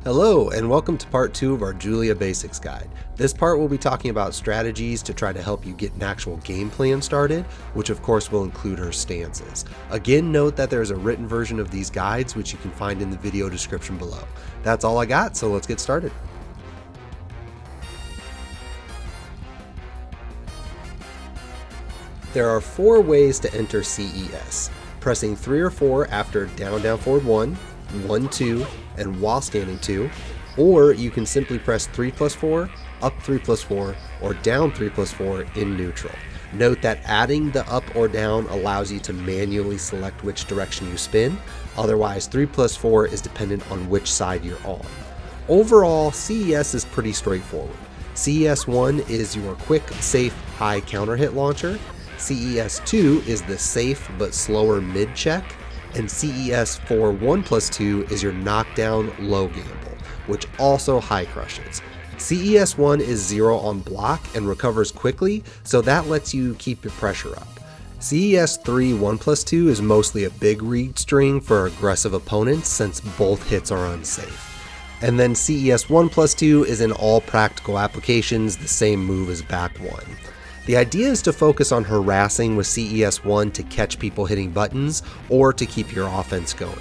Hello and welcome to part 2 of our Julia Basics Guide. This part will be talking about strategies to try to help you get an actual game plan started, which of course will include her stances. Again, note that there is a written version of these guides which you can find in the video description below. That's all I got, so let's get started. There are 4 ways to enter CES. Pressing 3 or 4 after down, down, forward 1, 1, 2, and while standing 2, or you can simply press 3 plus 4, up 3 plus 4, or down 3 plus 4 in neutral. Note that adding the up or down allows you to manually select which direction you spin, otherwise 3 plus 4 is dependent on which side you're on. Overall, CES is pretty straightforward. CES 1 is your quick, safe, high counter hit launcher, CES 2 is the safe but slower mid check, and CES 4 1 plus 2 is your knockdown low gamble, which also high crushes. CES 1 is 0 on block and recovers quickly, so that lets you keep your pressure up. CES 3 1 plus 2 is mostly a big read string for aggressive opponents since both hits are unsafe. And then CES 1 plus 2 is in all practical applications the same move as back 1. The idea is to focus on harassing with CES 1 to catch people hitting buttons or to keep your offense going.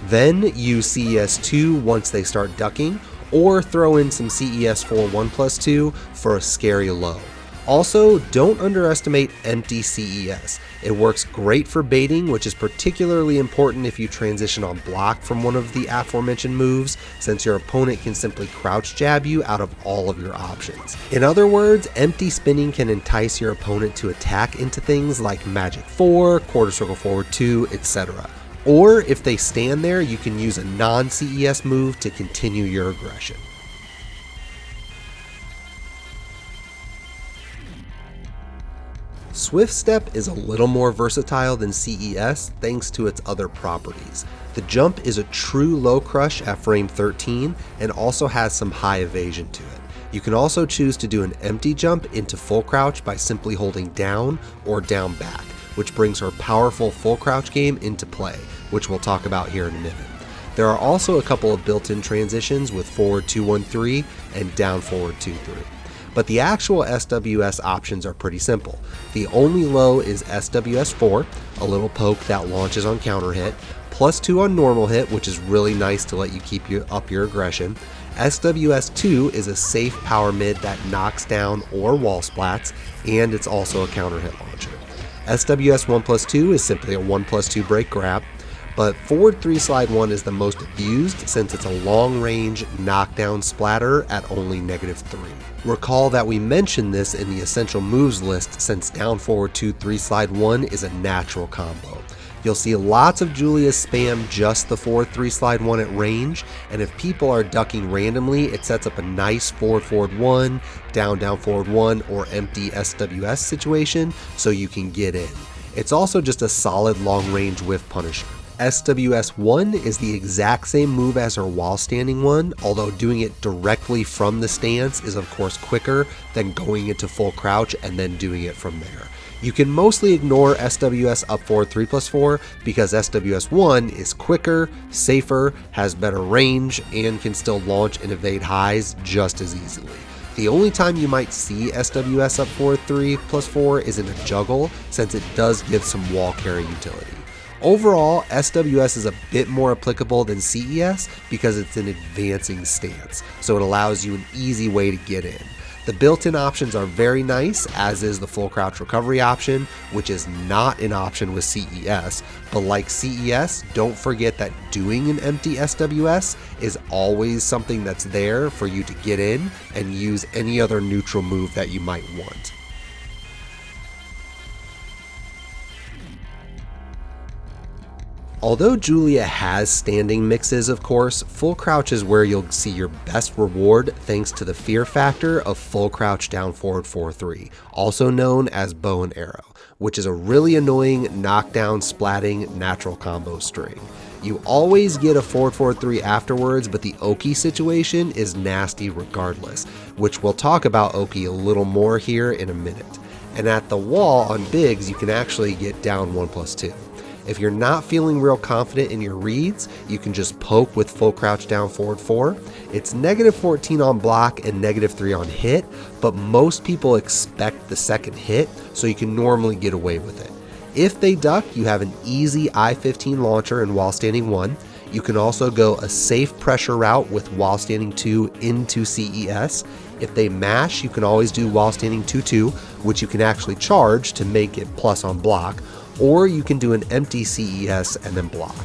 Then use CES 2 once they start ducking, or throw in some CES 4 1 plus 2 for a scary low. Also, don't underestimate empty CES. It works great for baiting, which is particularly important if you transition on block from one of the aforementioned moves, since your opponent can simply crouch jab you out of all of your options. In other words, empty spinning can entice your opponent to attack into things like Magic 4, Quarter Circle Forward 2, etc. Or if they stand there, you can use a non-CES move to continue your aggression. Swift Step is a little more versatile than CES thanks to its other properties. The jump is a true low crush at frame 13 and also has some high evasion to it. You can also choose to do an empty jump into full crouch by simply holding down or down back, which brings her powerful full crouch game into play, which we'll talk about here in a minute. There are also a couple of built-in transitions with forward 2-1-3 and down forward 2-3. But the actual SWS options are pretty simple. The only low is SWS 4, a little poke that launches on counter hit, plus 2 on normal hit, which is really nice to let you keep up your aggression. SWS 2 is a safe power mid that knocks down or wall splats, and it's also a counter hit launcher. SWS 1 plus 2 is simply a 1 plus 2 break grab, but forward 3 slide 1 is the most abused since it's a long range knockdown splatter at only -3. Recall that we mentioned this in the essential moves list since down forward 2 3 slide 1 is a natural combo. You'll see lots of Julia spam just the forward 3 slide 1 at range, and if people are ducking randomly, it sets up a nice forward forward 1, down down forward 1, or empty SWS situation so you can get in. It's also just a solid long range whiff punisher. SWS 1 is the exact same move as her while standing one, although doing it directly from the stance is of course quicker than going into full crouch and then doing it from there. You can mostly ignore SWS up forward 3 plus 4 because SWS 1 is quicker, safer, has better range, and can still launch and evade highs just as easily. The only time you might see SWS up forward 3 plus 4 is in a juggle, since it does give some wall carry utility. Overall, SWS is a bit more applicable than CES because it's an advancing stance, so it allows you an easy way to get in. The built-in options are very nice, as is the full crouch recovery option, which is not an option with CES, but like CES, don't forget that doing an empty SWS is always something that's there for you to get in and use any other neutral move that you might want. Although Julia has standing mixes, of course, full crouch is where you'll see your best reward thanks to the fear factor of full crouch down forward 4-3, also known as bow and arrow, which is a really annoying knockdown splatting natural combo string. You always get a forward 4-3 afterwards, but the Oki situation is nasty regardless, which we'll talk about Oki a little more here in a minute. And at the wall on bigs, you can actually get down 1+2. If you're not feeling real confident in your reads, you can just poke with full crouch down forward 4. It's -14 on block and -3 on hit, but most people expect the second hit, so you can normally get away with it. If they duck, you have an easy I-15 launcher in while standing 1. You can also go a safe pressure route with while standing 2 into CES. If they mash, you can always do while standing 2-2, which you can actually charge to make it plus on block, or you can do an empty CES and then block.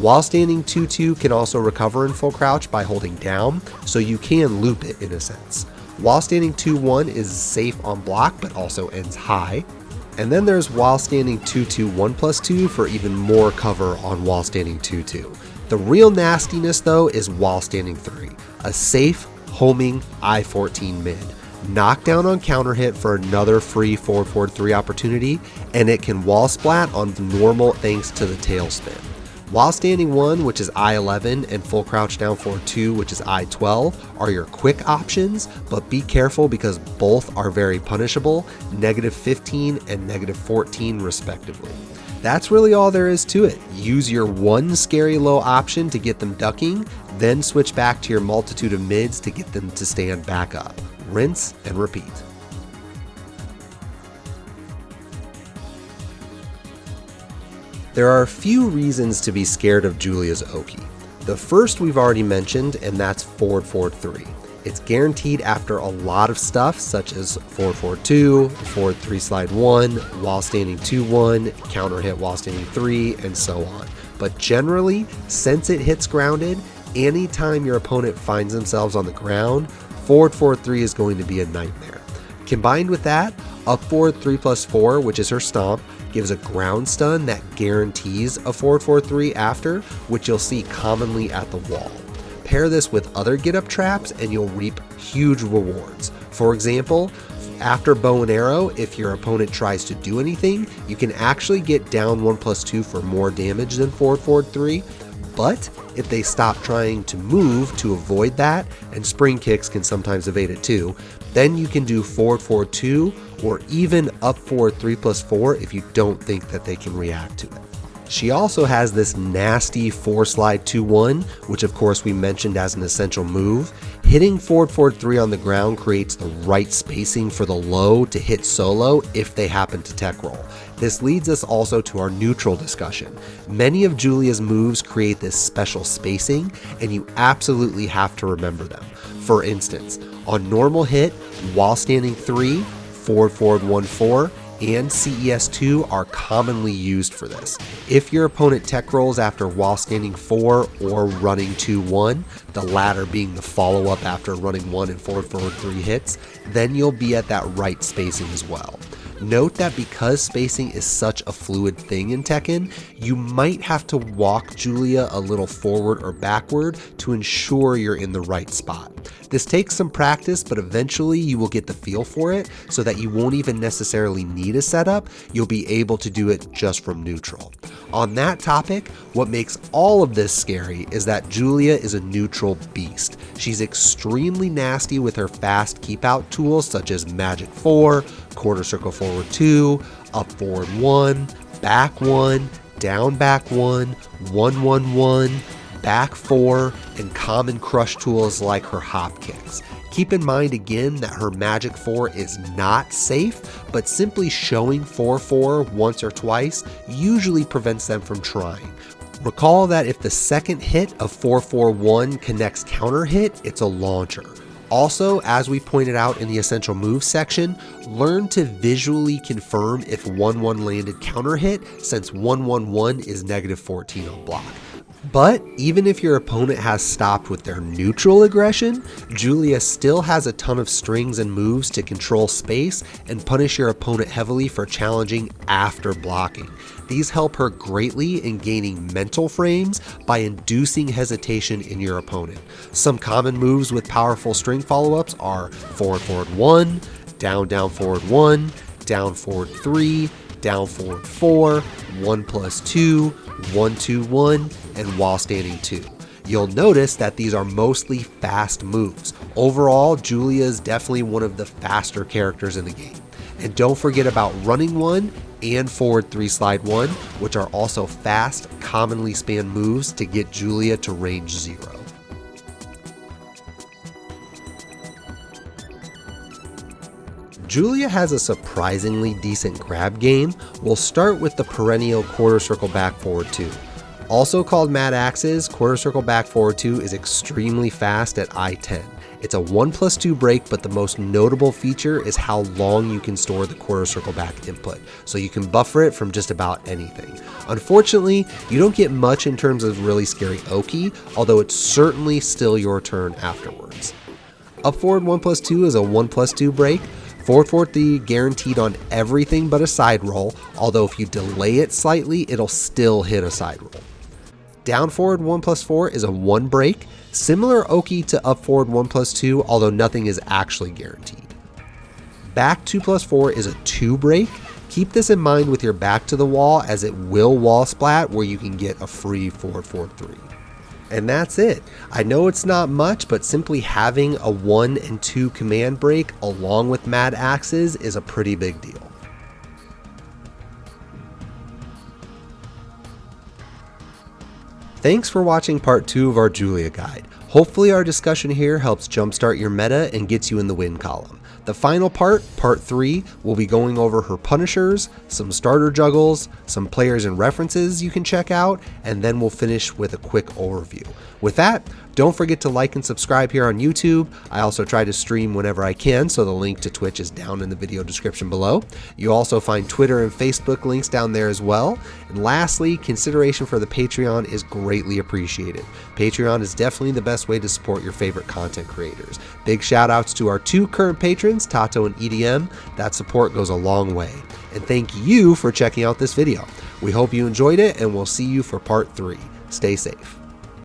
While standing 2-2 can also recover in full crouch by holding down, so you can loop it in a sense. While standing 2-1 is safe on block, but also ends high. And then there's while standing 2-2 1+2 for even more cover on while standing 2-2. The real nastiness though is while standing 3, a safe homing I-14 mid. Knockdown on counter hit for another free forward 3 opportunity, and it can wall splat on normal thanks to the tailspin. While standing 1, which is I-11, and full crouch down forward 2, which is I-12, are your quick options, but be careful because both are very punishable, -15 and -14 respectively. That's really all there is to it. Use your one scary low option to get them ducking, then switch back to your multitude of mids to get them to stand back up. Rinse and repeat. There are a few reasons to be scared of Julia's Oki. The first we've already mentioned, and that's forward 3. It's guaranteed after a lot of stuff such as forward 2, forward 3 slide 1, while standing 2-1, counter hit while standing 3, and so on. But generally, since it hits grounded, anytime your opponent finds themselves on the ground, forward 3 is going to be a nightmare. Combined with that, up forward 3+4, which is her stomp, gives a ground stun that guarantees a forward 3 after, which you'll see commonly at the wall. Pair this with other get-up traps and you'll reap huge rewards. For example, after bow and arrow, if your opponent tries to do anything, you can actually get down 1+2 for more damage than forward 3, but if they stop trying to move to avoid that, and spring kicks can sometimes evade it too, then you can do forward 2 or even up forward 3+4 if you don't think that they can react to it. She also has this nasty 4 slide 2-1, which of course we mentioned as an essential move. Hitting forward 3 on the ground creates the right spacing for the low to hit solo if they happen to tech roll. This leads us also to our neutral discussion. Many of Julia's moves create this special spacing, and you absolutely have to remember them. For instance, on normal hit, while standing 3, forward 1-4, and CES2 are commonly used for this. If your opponent tech rolls after while standing 4 or running 2-1, the latter being the follow-up after running 1 and forward 3 hits, then you'll be at that right spacing as well. Note that because spacing is such a fluid thing in Tekken, you might have to walk Julia a little forward or backward to ensure you're in the right spot. This takes some practice, but eventually you will get the feel for it so that you won't even necessarily need a setup, you'll be able to do it just from neutral. On that topic, what makes all of this scary is that Julia is a neutral beast. She's extremely nasty with her fast keep out tools such as Magic 4, quarter circle forward 2, up forward 1, back 1, down back 1, 1-1-1, back 4, and common crush tools like her hop kicks. Keep in mind again that her Magic 4 is not safe, but simply showing 4-4 once or twice usually prevents them from trying. Recall that if the second hit of 4-4-1 connects counter hit, it's a launcher. Also, as we pointed out in the essential moves section, learn to visually confirm if 1-1 landed counter hit, since 1-1-1 is -14 on block. But even if your opponent has stopped with their neutral aggression, Julia still has a ton of strings and moves to control space and punish your opponent heavily for challenging after blocking. These help her greatly in gaining mental frames by inducing hesitation in your opponent. Some common moves with powerful string follow-ups are forward 1, down forward 1, down forward 3, down forward 4, 1+2, 1-2-1, and while standing 2. You'll notice that these are mostly fast moves. Overall, Julia is definitely one of the faster characters in the game. And don't forget about running 1 and forward 3 slide 1, which are also fast, commonly spammed moves to get Julia to range 0. Julia has a surprisingly decent grab game. We'll start with the perennial quarter circle back forward 2. Also called Mad Axes, quarter circle back forward 2 is extremely fast at I-10. It's a 1+2 break, but the most notable feature is how long you can store the quarter circle back input, so you can buffer it from just about anything. Unfortunately, you don't get much in terms of really scary Oki, although it's certainly still your turn afterwards. Up forward 1+2 is a 1+2 break. Forward 4-3 guaranteed on everything but a side roll, although if you delay it slightly, it'll still hit a side roll. Down forward 1+4 is a 1 break, similar Oki to up forward 1+2, although nothing is actually guaranteed. Back 2+4 is a 2 break. Keep this in mind with your back to the wall, as it will wall splat where you can get a free forward 4-3. And that's it. I know it's not much, but simply having a 1 and 2 command break along with Mad Axes is a pretty big deal. Thanks for watching part 2 of our Julia guide. Hopefully our discussion here helps jumpstart your meta and gets you in the win column. The final part, part 3, will be going over her punishers, some starter juggles, some players and references you can check out, and then we'll finish with a quick overview. With that, don't forget to like and subscribe here on YouTube. I also try to stream whenever I can, so the link to Twitch is down in the video description below. You'll also find Twitter and Facebook links down there as well. And lastly, consideration for the Patreon is greatly appreciated. Patreon is definitely the best way to support your favorite content creators. Big shout outs to our 2 current patrons, Tato and EDM. That support goes a long way. And thank you for checking out this video. We hope you enjoyed it, and we'll see you for part 3. Stay safe.